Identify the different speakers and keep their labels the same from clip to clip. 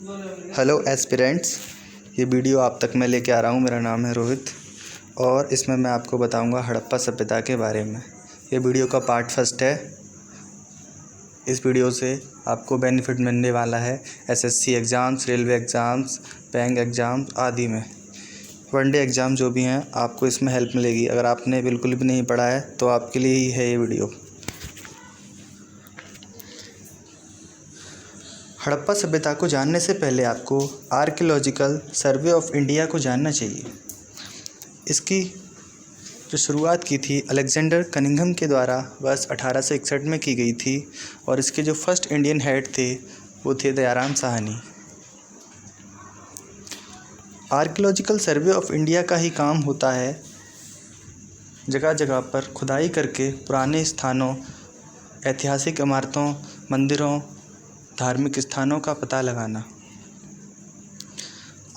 Speaker 1: Hello aspirants, ये video आप तक मैं लेके आ रहा हूँ। मेरा नाम है रोहित और इसमें मैं आपको बताऊँगा हड़प्पा सभ्यता के बारे में। ये वीडियो का पार्ट फर्स्ट है। इस वीडियो से आपको बेनिफिट मिलने वाला है SSC exams, railway exams, bank exams आदि में। वनडे एग्ज़ाम जो भी हैं आपको इसमें हेल्प मिलेगी। अगर आपने बिल्कुल भी नहीं पढ़ा है तो आपके लिए ही है ये वीडियो। हड़प्पा सभ्यता को जानने से पहले आपको आर्कियोलॉजिकल सर्वे ऑफ इंडिया को जानना चाहिए। इसकी जो शुरुआत की थी अलेक्जेंडर कनिंघम के द्वारा वर्ष 1861 में की गई थी और इसके जो फर्स्ट इंडियन हेड थे वो थे Dayaram Sahni. Archaeological survey of India का ही काम होता है जगह जगह पर खुदाई करके पुराने स्थानों, ऐतिहासिक इमारतों, मंदिरों, धार्मिक स्थानों का पता लगाना।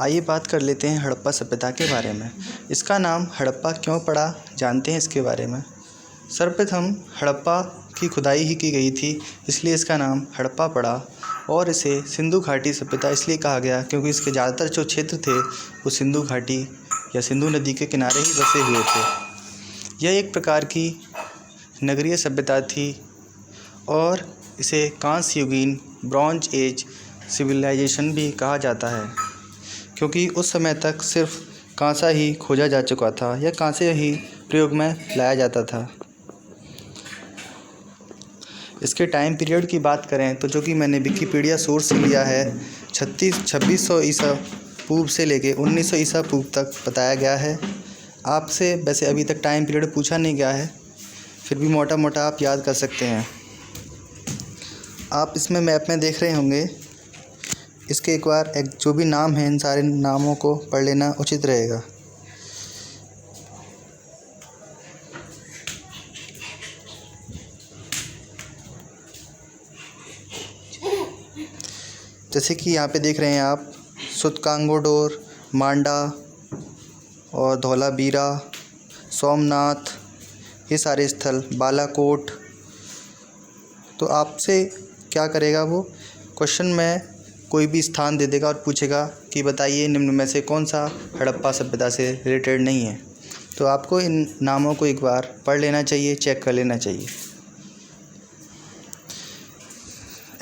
Speaker 1: आइए बात कर लेते हैं हड़प्पा सभ्यता के बारे में। इसका नाम हड़प्पा क्यों पड़ा, जानते हैं इसके बारे में। सर्वप्रथम हड़प्पा की खुदाई ही की गई थी, इसलिए इसका नाम हड़प्पा पड़ा और इसे सिंधु घाटी सभ्यता इसलिए कहा गया क्योंकि इसके ज़्यादातर जो क्षेत्र थे वो सिंधु घाटी या सिंधु नदी के किनारे ही बसे हुए थे। यह एक प्रकार की नगरीय सभ्यता थी और इसे कांस्य युगीन ब्रॉन्ज एज सिविलाइजेशन भी कहा जाता है क्योंकि उस समय तक सिर्फ कांसा ही खोजा जा चुका था या कांसे ही प्रयोग में लाया जाता था। इसके टाइम पीरियड की बात करें तो जो कि मैंने विकिपीडिया सोर्स से लिया है 2600 ईसा पूर्व से लेके 1900 ईसा पूर्व तक बताया गया है। आपसे वैसे अभी तक टाइम पीरियड पूछा नहीं गया है, फिर भी मोटा मोटा आप याद कर सकते हैं। आप इसमें मैप में देख रहे होंगे, इसके एक बार जो भी नाम हैं इन सारे नामों को पढ़ लेना उचित रहेगा। जैसे कि यहाँ पे देख रहे हैं आप सुतकांगोडोर, मांडा और धौलावीरा, सोमनाथ, ये सारे स्थल, बालाकोट। तो आपसे क्या करेगा वो क्वेश्चन में कोई भी स्थान दे देगा और पूछेगा कि बताइए निम्न में से कौन सा हड़प्पा सभ्यता से रिलेटेड नहीं है। तो आपको इन नामों को एक बार पढ़ लेना चाहिए, चेक कर लेना चाहिए।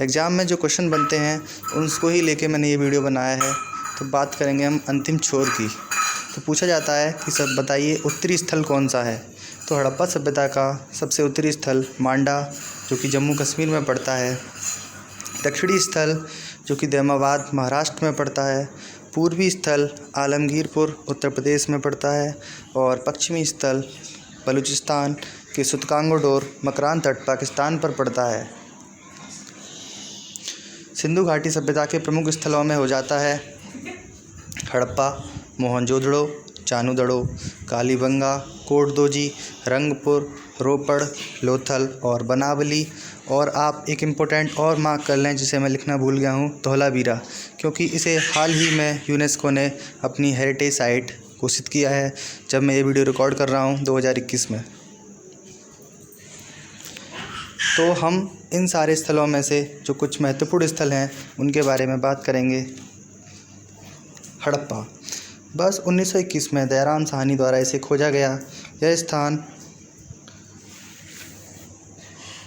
Speaker 1: एग्ज़ाम में जो क्वेश्चन बनते हैं उनको ही लेके मैंने ये वीडियो बनाया है। तो बात करेंगे हम अंतिम छोर की। तो पूछा जाता है कि सब बताइए उत्तरी स्थल कौन सा है। तो हड़प्पा सभ्यता का सबसे उत्तरी स्थल मांडा जो कि जम्मू कश्मीर में पड़ता है, दक्षिणी स्थल जो कि दैमाबाद महाराष्ट्र में पड़ता है, पूर्वी स्थल आलमगीरपुर उत्तर प्रदेश में पड़ता है और पश्चिमी स्थल बलूचिस्तान के सुतकांगोडोर मकरान तट पाकिस्तान पर पड़ता है। सिंधु घाटी सभ्यता के प्रमुख स्थलों में हो जाता है हड़प्पा, मोहनजोदड़ो, चानूदड़ो, कालीबंगा, कोटदोजी, रंगपुर, रोपड़, लोथल और बनावली। और आप एक इम्पोर्टेंट और मार्क कर लें जिसे मैं लिखना भूल गया हूँ, धौलावीरा, क्योंकि इसे हाल ही में यूनेस्को ने अपनी हेरिटेज साइट घोषित किया है जब मैं ये वीडियो रिकॉर्ड कर रहा हूँ 2021 में। तो हम इन सारे स्थलों में से जो कुछ महत्वपूर्ण स्थल हैं उनके बारे में बात करेंगे। हड़प्पा बस 1921 में दयाराम साहनी द्वारा इसे खोजा गया। यह स्थान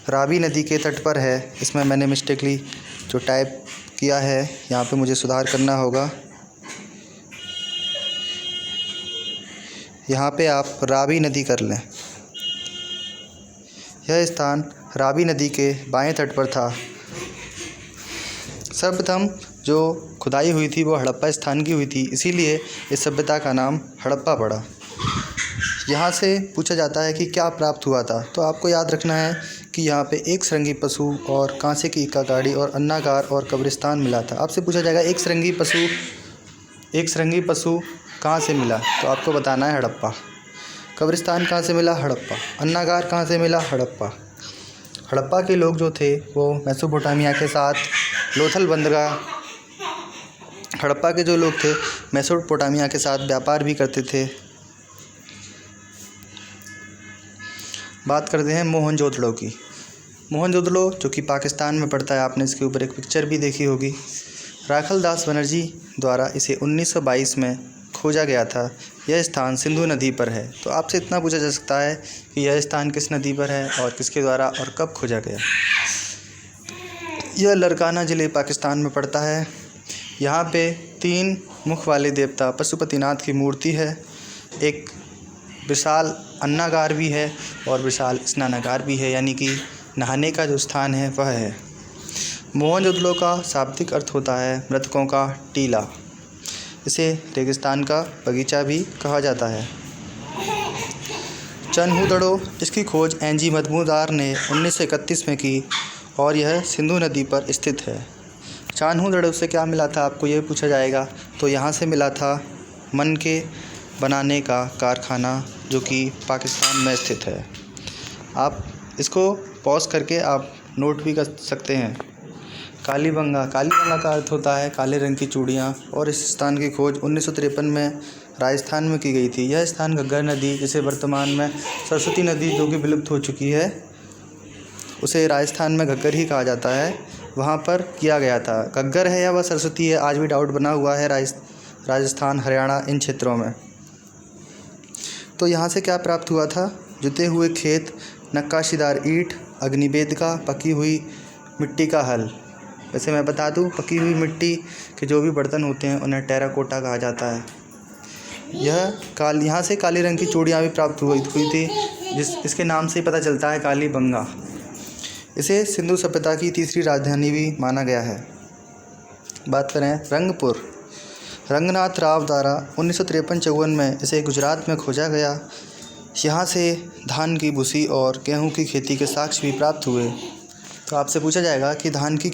Speaker 1: रावी नदी के तट पर है। इसमें मैंने मिस्टेकली जो टाइप किया है यहाँ पे मुझे सुधार करना होगा। यहाँ पे आप रावी नदी कर लें। यह स्थान रावी नदी के बाएं तट पर था। सर्वप्रथम जो खुदाई हुई थी वो हड़प्पा स्थान की हुई थी, इसीलिए इस सभ्यता का नाम हड़प्पा पड़ा। यहाँ से पूछा जाता है कि क्या प्राप्त हुआ था। तो आपको याद रखना है कि यहाँ पे एक श्रृंगी पशु और कांसे की इक्का गाड़ी और अन्नागार और कब्रिस्तान मिला था। आपसे पूछा जाएगा एक श्रृंगी पशु कहाँ से मिला, तो आपको बताना है हड़प्पा। कब्रिस्तान कहाँ से मिला, हड़प्पा। अन्नागार कहाँ से मिला, हड़प्पा। हड़प्पा के लोग जो थे वो मेसोपोटामिया के साथ लोथल बंदरगाह, हड़प्पा के जो लोग थे मेसोपोटामिया के साथ व्यापार भी करते थे। बात करते हैं मोहनजोदड़ो की। मोहनजोदड़ो जो कि पाकिस्तान में पड़ता है, आपने इसके ऊपर एक पिक्चर भी देखी होगी। राखलदास बनर्जी द्वारा इसे 1922 में खोजा गया था। यह स्थान सिंधु नदी पर है। तो आपसे इतना पूछा जा सकता है कि यह स्थान किस नदी पर है और किसके द्वारा और कब खोजा गया। यह लरकाना ज़िले पाकिस्तान में पड़ता है। यहाँ पे 3 मुख वाले देवता पशुपतिनाथ की मूर्ति है। एक विशाल अन्नागार भी है और विशाल स्नानागार भी है, यानी कि नहाने का जो स्थान है वह है। मोहनजोदड़ो का शाब्दिक अर्थ होता है मृतकों का टीला। इसे रेगिस्तान का बगीचा भी कहा जाता है। चन्हूदड़ो, इसकी खोज एनजी मजमूदार ने 1931 में की और यह सिंधु नदी पर स्थित है। चान्हूदड़ो से क्या मिला था आपको ये पूछा जाएगा, तो यहाँ से मिला था मन के बनाने का कारखाना, जो कि पाकिस्तान में स्थित है। आप इसको पॉज करके आप नोट भी कर सकते हैं। कालीबंगा का अर्थ होता है काले रंग की चूड़ियाँ और इस स्थान की खोज 1953 में राजस्थान में की गई थी। यह स्थान घग्गर नदी, जिसे वर्तमान में सरस्वती नदी जो कि विलुप्त हो चुकी है, उसे राजस्थान में घग्गर ही कहा जाता है, वहाँ पर किया गया था। घग्गर है या वह सरस्वती है, आज भी डाउट बना हुआ है राजस्थान, हरियाणा, इन क्षेत्रों में। तो यहाँ से क्या प्राप्त हुआ था? जुते हुए खेत, नक्काशीदार ईंट, अग्निवेदिका, पकी हुई मिट्टी का हल। वैसे मैं बता दूं, पकी हुई मिट्टी के जो भी बर्तन होते हैं उन्हें टेराकोटा कहा जाता है। यहाँ से काले रंग की चूड़ियाँ भी प्राप्त हुई थी, इसके नाम से ही पता चलता है कालीबंगा। इसे सिंधु सभ्यता की तीसरी राजधानी भी माना गया है। बात करें रंगपुर, रंगनाथ राव द्वारा 1953-54 में इसे गुजरात में खोजा गया। यहाँ से धान की भूसी और गेहूँ की खेती के साक्ष्य भी प्राप्त हुए। तो आपसे पूछा जाएगा कि धान की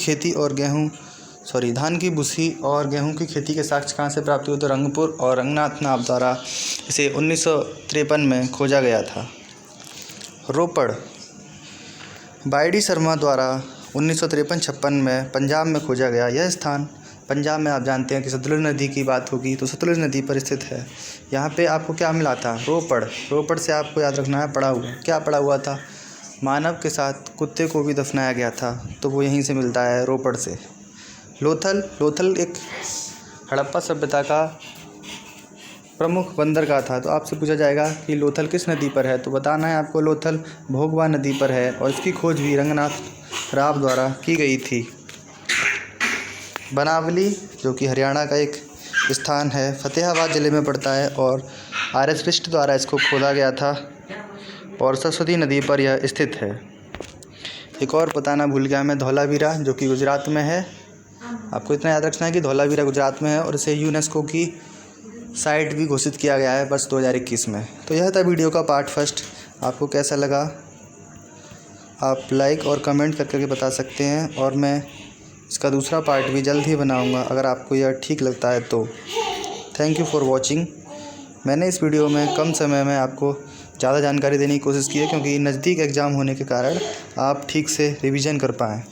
Speaker 1: भूसी और गेहूं की खेती के साक्ष्य कहाँ से प्राप्त हुए, तो रंगपुर और रंगनाथ नाथ द्वारा इसे 1953 में खोजा गया था। रोपड़, बाईडी शर्मा द्वारा 1953-56 में पंजाब में खोजा गया। यह स्थान पंजाब में, आप जानते हैं कि सतलुज नदी की बात होगी तो सतलुज नदी पर स्थित है। यहाँ पे आपको क्या मिला था? रोपड़ से आपको याद रखना है क्या पड़ा हुआ था? मानव के साथ कुत्ते को भी दफनाया गया था, तो वो यहीं से मिलता है, रोपड़ से। लोथल एक हड़प्पा सभ्यता का प्रमुख बंदरगाह था। तो आपसे पूछा जाएगा कि लोथल किस नदी पर है, तो बताना है आपको लोथल भोगवा नदी पर है और इसकी खोज भी रंगनाथ राव द्वारा की गई थी। बनावली, जो कि हरियाणा का एक स्थान है, फतेहाबाद ज़िले में पड़ता है और आर.एस. पृष्ठ द्वारा इसको खोदा गया था और सरस्वती नदी पर यह स्थित है। एक और बताना भूल गया मैं, धौलावीरा, जो कि गुजरात में है। आपको इतना याद रखना है कि धौलावीरा गुजरात में है और इसे यूनेस्को की साइट भी घोषित किया गया है वर्ष 2021 में। तो यह था वीडियो का पार्ट फर्स्ट। आपको कैसा लगा आप लाइक और कमेंट करके बता सकते हैं और मैं इसका दूसरा पार्ट भी जल्द ही बनाऊंगा अगर आपको यह ठीक लगता है तो। Thank you for watching. मैंने इस वीडियो में कम समय में आपको ज़्यादा जानकारी देने की कोशिश की है, क्योंकि नज़दीक एग्ज़ाम होने के कारण आप ठीक से रिवीजन कर पाएँ।